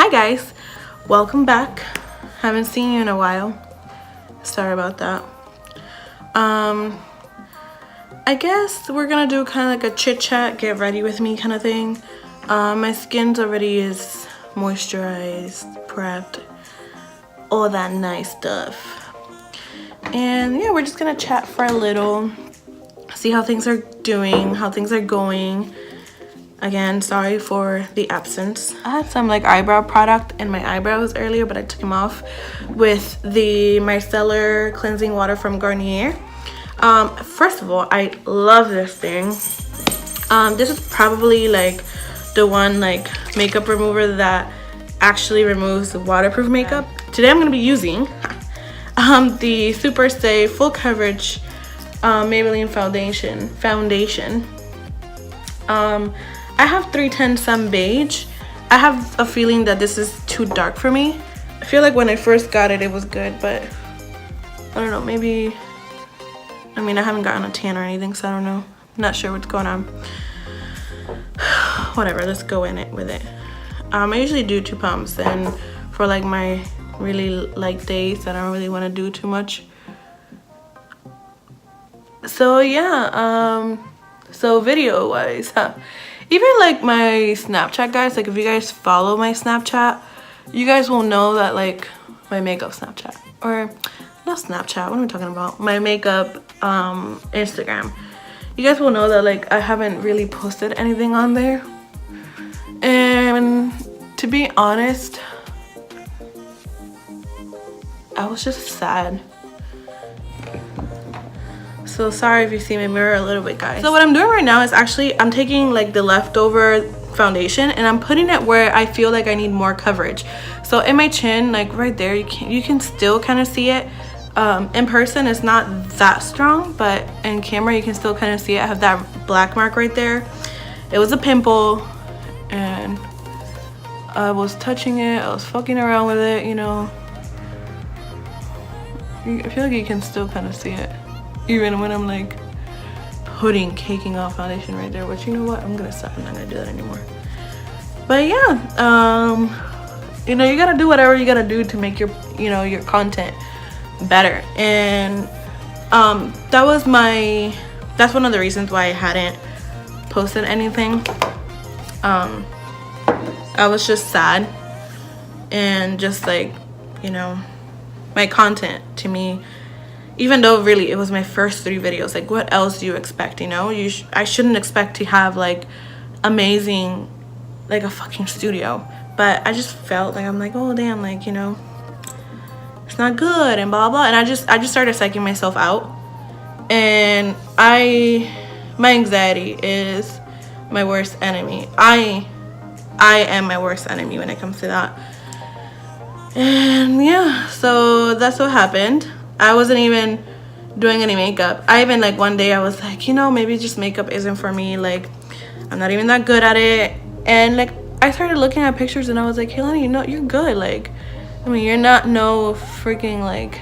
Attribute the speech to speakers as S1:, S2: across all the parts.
S1: Hi guys, welcome back. Haven't seen you in a while. Sorry about that. I guess we're gonna do kind of like a chit chat, get ready with me kind of thing. My skin's already is moisturized, prepped, all that nice stuff. And yeah, we're just gonna chat for a little, see how things are doing, how things are going. Again, sorry for the absence. I had some like eyebrow product in my eyebrows earlier, but I took them off with the micellar cleansing water from Garnier. First of all, I love this thing. This is probably like the one like makeup remover that actually removes waterproof makeup. Today I'm gonna be using the Super Stay Full Coverage Maybelline foundation. I have 310 Sun Beige. I have a feeling that this is too dark for me. I feel like when I first got it, it was good, but I don't know, maybe, I mean, I haven't gotten a tan or anything, so I don't know. I'm not sure what's going on. Whatever, let's go in it with it. I usually do 2 pumps, and for like my really light days that I don't really want to do too much. So yeah, so video wise, even like my Snapchat guys, like if you guys follow my Snapchat, you guys will know that like my makeup Snapchat, or not Snapchat, what am I talking about, my makeup Instagram, you guys will know that like I haven't really posted anything on there. And to be honest, I was just sad. So sorry if you see my mirror a little bit, guys. So what I'm doing right now is actually I'm taking like the leftover foundation and I'm putting it where I feel like I need more coverage. So in my chin, like right there, you can still kind of see it. In person it's not that strong, but in camera you can still kind of see it. I have that black mark right there. It was a pimple and I was touching it, I was fucking around with it, you know. I feel like you can still kind of see it even when I'm like caking off foundation right there, which, you know what, I'm gonna stop. I'm not gonna do that anymore. But yeah, you know, you gotta do whatever you gotta do to make your, you know, your content better. And that's one of the reasons why I hadn't posted anything. I was just sad, and just like, you know, my content to me, even though really it was my first 3 videos, like what else do you expect, you know? I shouldn't expect to have like amazing, like a fucking studio, but I just felt like, I'm like, oh damn, like, you know, it's not good and blah blah, and I just started psyching myself out. And my anxiety is my worst enemy. I am my worst enemy when it comes to that. And yeah, so that's what happened. I wasn't even doing any makeup. I even like one day I was like, you know, maybe just makeup isn't for me, like I'm not even that good at it. And like I started looking at pictures and I was like, Helena, you know, you're good. Like, I mean, you're not no freaking like,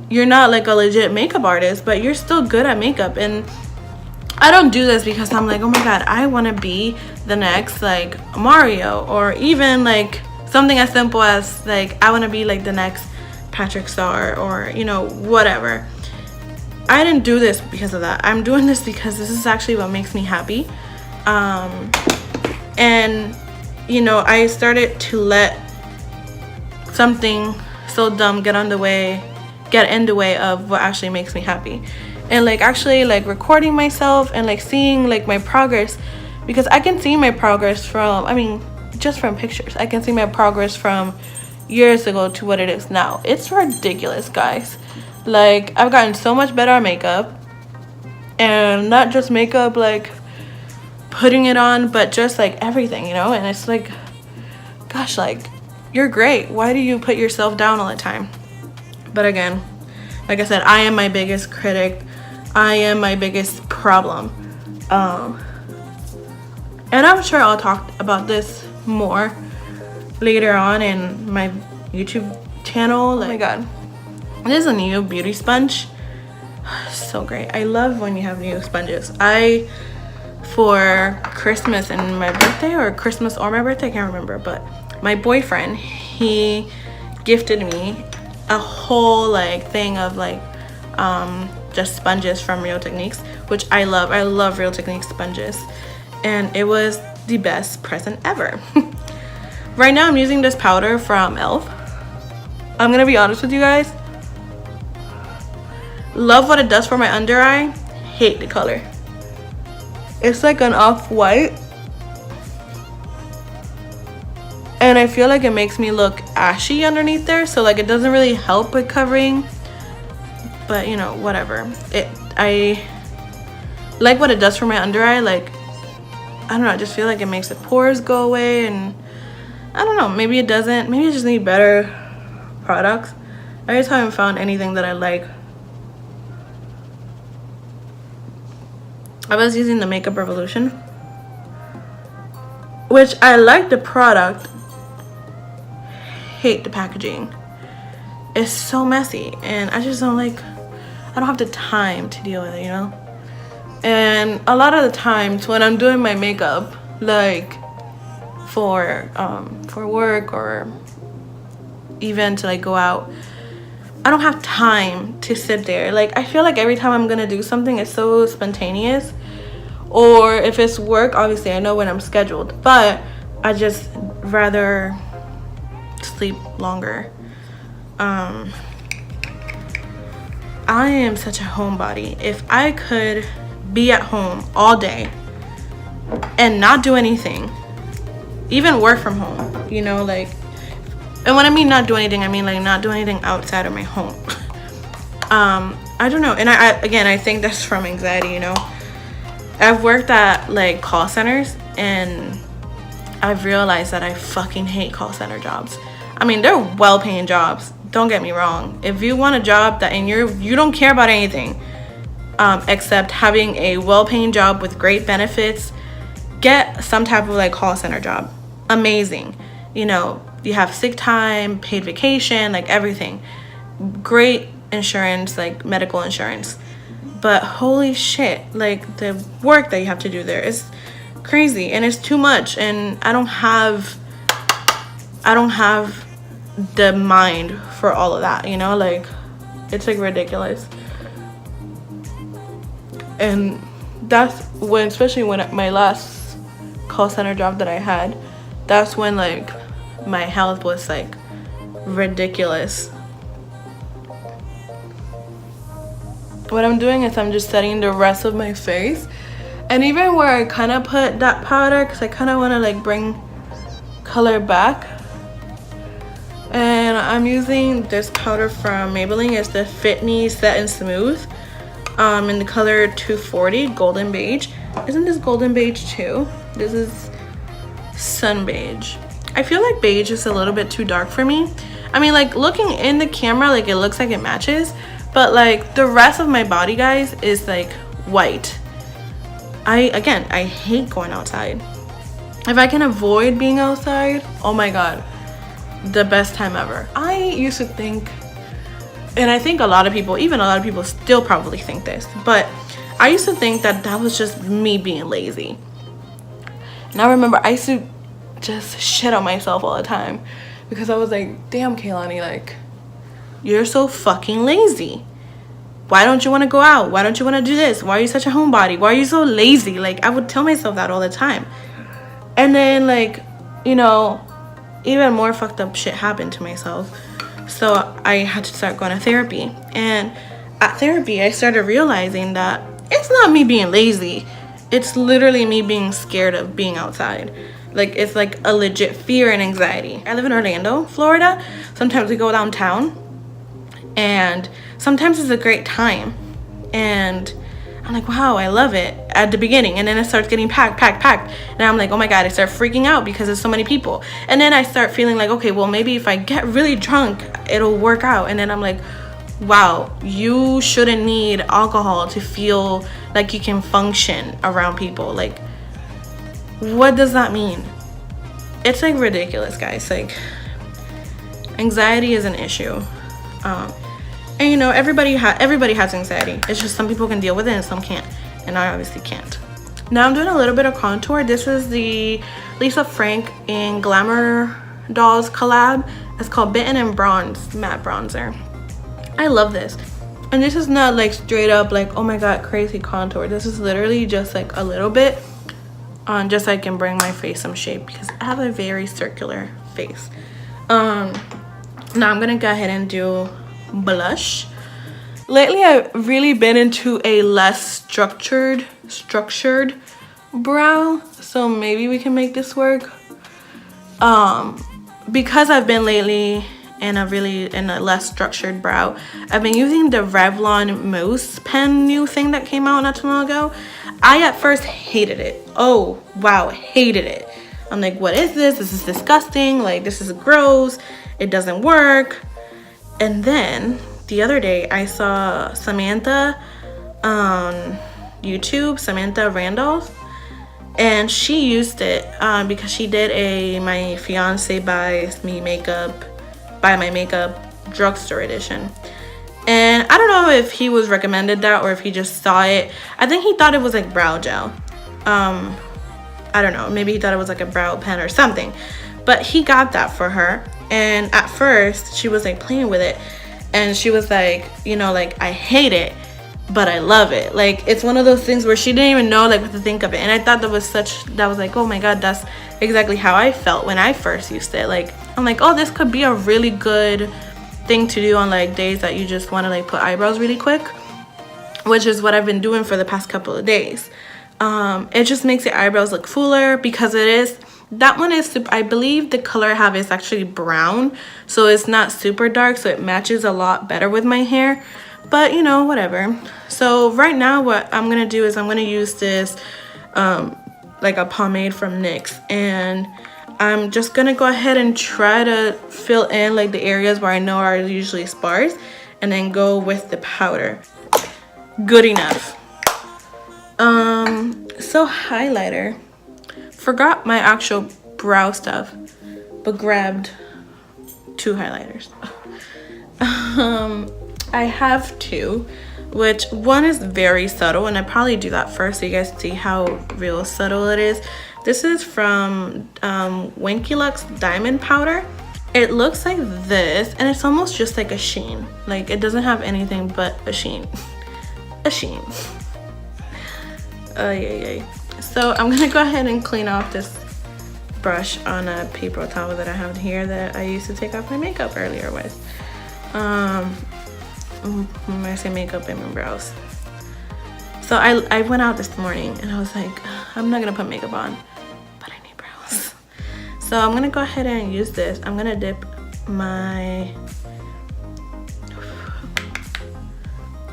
S1: you're not like a legit makeup artist, but you're still good at makeup. And I don't do this because I'm like, oh my god, I want to be the next like Mario, or even like something as simple as like I want to be like the next Patrick Star, or you know, whatever. I didn't do this because of that. I'm doing this because this is actually what makes me happy. And you know, I started to let something so dumb get in the way of what actually makes me happy. And like actually like recording myself and like seeing like my progress, because I can see my progress from, I mean, just from pictures. I can see my progress from years ago to what it is now. It's ridiculous, guys. Like I've gotten so much better at makeup, and not just makeup like putting it on, but just like everything, you know. And it's like, gosh, like you're great, why do you put yourself down all the time? But again, like I said, I am my biggest critic, I am my biggest problem. And I'm sure I'll talk about this more later on in my YouTube channel. Like, oh my god, this is a new beauty sponge. So great. I love when you have new sponges. I for Christmas and my birthday, or Christmas or my birthday, I can't remember, but my boyfriend, he gifted me a whole like thing of like just sponges from Real Techniques, which I love Real Techniques sponges, and it was the best present ever. Right now I'm using this powder from e.l.f. I'm gonna be honest with you guys, love what it does for my under eye, hate the color. It's like an off-white, and I feel like it makes me look ashy underneath there, so like it doesn't really help with covering, but you know, whatever. I like what it does for my under eye. Like, I don't know, I just feel like it makes the pores go away, and I don't know, maybe it doesn't, maybe I just need better products. I just haven't found anything that I like. I was using the Makeup Revolution, which I like the product, hate the packaging. It's so messy, and I just don't like, I don't have the time to deal with it, you know? And a lot of the times when I'm doing my makeup, like for work or even to like go out, I don't have time to sit there. Like, I feel like every time I'm gonna do something, it's so spontaneous. Or if it's work, obviously I know when I'm scheduled, but I just rather sleep longer. I am such a homebody. If I could be at home all day and not do anything, even work from home, you know, like, and when I mean not do anything, I mean like not do anything outside of my home. I don't know, and I think that's from anxiety, you know. I've worked at like call centers, and I've realized that I fucking hate call center jobs. I mean, they're well-paying jobs, don't get me wrong. If you want a job that and you don't care about anything except having a well-paying job with great benefits, get some type of like call center job. Amazing. You know, you have sick time, paid vacation, like everything. Great insurance, like medical insurance. But holy shit, like the work that you have to do there is crazy, and it's too much, and I don't have the mind for all of that, you know, like it's like ridiculous. And that's when, especially when my last call center job that I had, that's when like my health was like ridiculous. What I'm doing is I'm just setting the rest of my face, and even where I kind of put that powder, because I kind of want to like bring color back. And I'm using this powder from Maybelline. It's the Fit Me Set and Smooth in the color 240 Golden Beige. Isn't this Golden Beige too? This is Sun Beige. I feel like beige is a little bit too dark for me. I mean, like looking in the camera, like it looks like it matches, but like the rest of my body, guys, is like white. I hate going outside. If I can avoid being outside, oh my god, the best time ever. I used to think, and I think a lot of people still probably think this, but I used to think that that was just me being lazy. And I remember I used to just shit on myself all the time because I was like, damn, Kaylani, like, you're so fucking lazy. Why don't you want to go out? Why don't you want to do this? Why are you such a homebody? Why are you so lazy? Like, I would tell myself that all the time. And then, like, you know, even more fucked up shit happened to myself. So I had to start going to therapy. And at therapy, I started realizing that it's not me being lazy. It's literally me being scared of being outside. Like, it's like a legit fear and anxiety. I live in Orlando, Florida. Sometimes we go downtown, and sometimes it's a great time. And I'm like, wow, I love it at the beginning. And then it starts getting packed. And I'm like, oh my God, I start freaking out because there's so many people. And then I start feeling like, okay, well, maybe if I get really drunk, it'll work out. And then I'm like, wow, you shouldn't need alcohol to feel like you can function around people. Like, what does that mean? It's like ridiculous, guys. Like, anxiety is an issue. And you know, everybody has anxiety. It's just some people can deal with it and some can't. And I obviously can't. Now I'm doing a little bit of contour. This is the Lisa Frank and Glamour Dolls collab. It's called Bitten and Bronze Matte Bronzer. I love this. And this is not like straight up like, oh my god, crazy contour. This is literally just like a little bit on just so I can bring my face some shape because I have a very circular face. Now I'm gonna go ahead and do blush. Lately I've really been into a less structured brow, so maybe we can make this work. Because I've been lately in a less structured brow, I've been using the Revlon Mousse pen new thing that came out not too long ago. I at first hated it. Oh wow, hated it. I'm like, what is this? This is disgusting. Like, this is gross. It doesn't work. And then the other day I saw Samantha on YouTube, Samantha Randolph, and she used it because she did a My Fiance Buys My Makeup drugstore edition. And I don't know if he was recommended that or if he just saw it. I think he thought it was like brow gel. I don't know, maybe he thought it was like a brow pen or something, but he got that for her. And at first she was like playing with it and she was like, you know, like, I hate it but I love it. Like, it's one of those things where she didn't even know like what to think of it. And I thought that was like, oh my god, that's exactly how I felt when I first used it. Like, I'm like, oh, this could be a really good thing to do on like days that you just want to like put eyebrows really quick, which is what I've been doing for the past couple of days. It just makes your eyebrows look fuller because it is, that one is super, I believe the color I have is actually brown, so it's not super dark, so it matches a lot better with my hair. But you know, whatever. So right now what I'm gonna do is I'm gonna use this like a pomade from NYX, and I'm just gonna go ahead and try to fill in like the areas where I know are usually sparse, and then go with the powder. Good enough. So highlighter, forgot my actual brow stuff but grabbed 2 highlighters. I have 2, which one is very subtle, and I probably do that first so you guys see how real subtle it is. This is from Winky Lux Diamond Powder. It looks like this, and it's almost just like a sheen. Like, it doesn't have anything but a sheen. A sheen. So I'm gonna go ahead and clean off this brush on a paper towel that I have here that I used to take off my makeup earlier with. When I say makeup, I mean brows. So I went out this morning and I was like, I'm not gonna put makeup on, but I need brows. So I'm gonna go ahead and use this. I'm gonna dip my,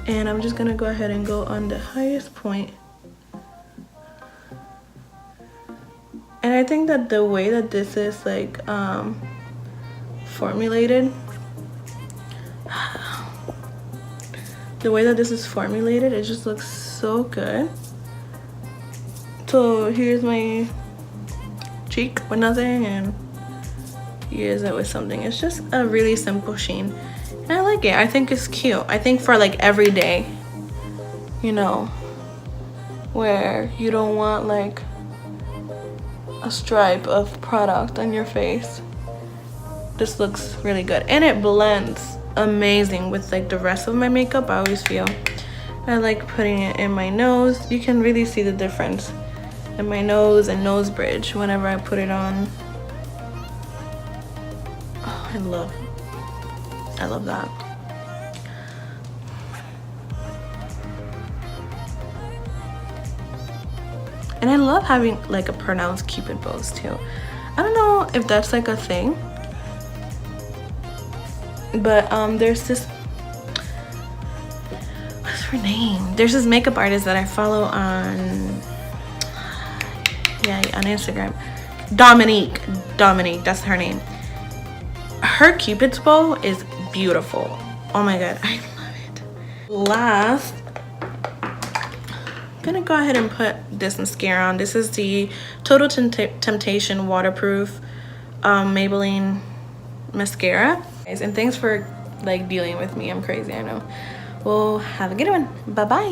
S1: and I'm just gonna go ahead and go on the highest point. And I think that the way that this is like formulated, it just looks so good. So here's my cheek with nothing, and here's it with something. It's just a really simple sheen, and I like it. I think it's cute. I think for like every day, you know, where you don't want like a stripe of product on your face, this looks really good, and it blends amazing with like the rest of my makeup. I always feel I like putting it in my nose. You can really see the difference in my nose and nose bridge whenever I put it on. Oh, I love that. And I love having like a pronounced cupid bows too. I don't know if that's like a thing, but there's this, what's her name? There's this makeup artist that I follow on Instagram. Dominique, that's her name. Her cupid's bow is beautiful. Oh my god, I love it. Last, I'm gonna go ahead and put this mascara on. This is the Total Temptation Waterproof Maybelline mascara. And thanks for like dealing with me. I'm crazy, I know. Well, have a good one. Bye bye.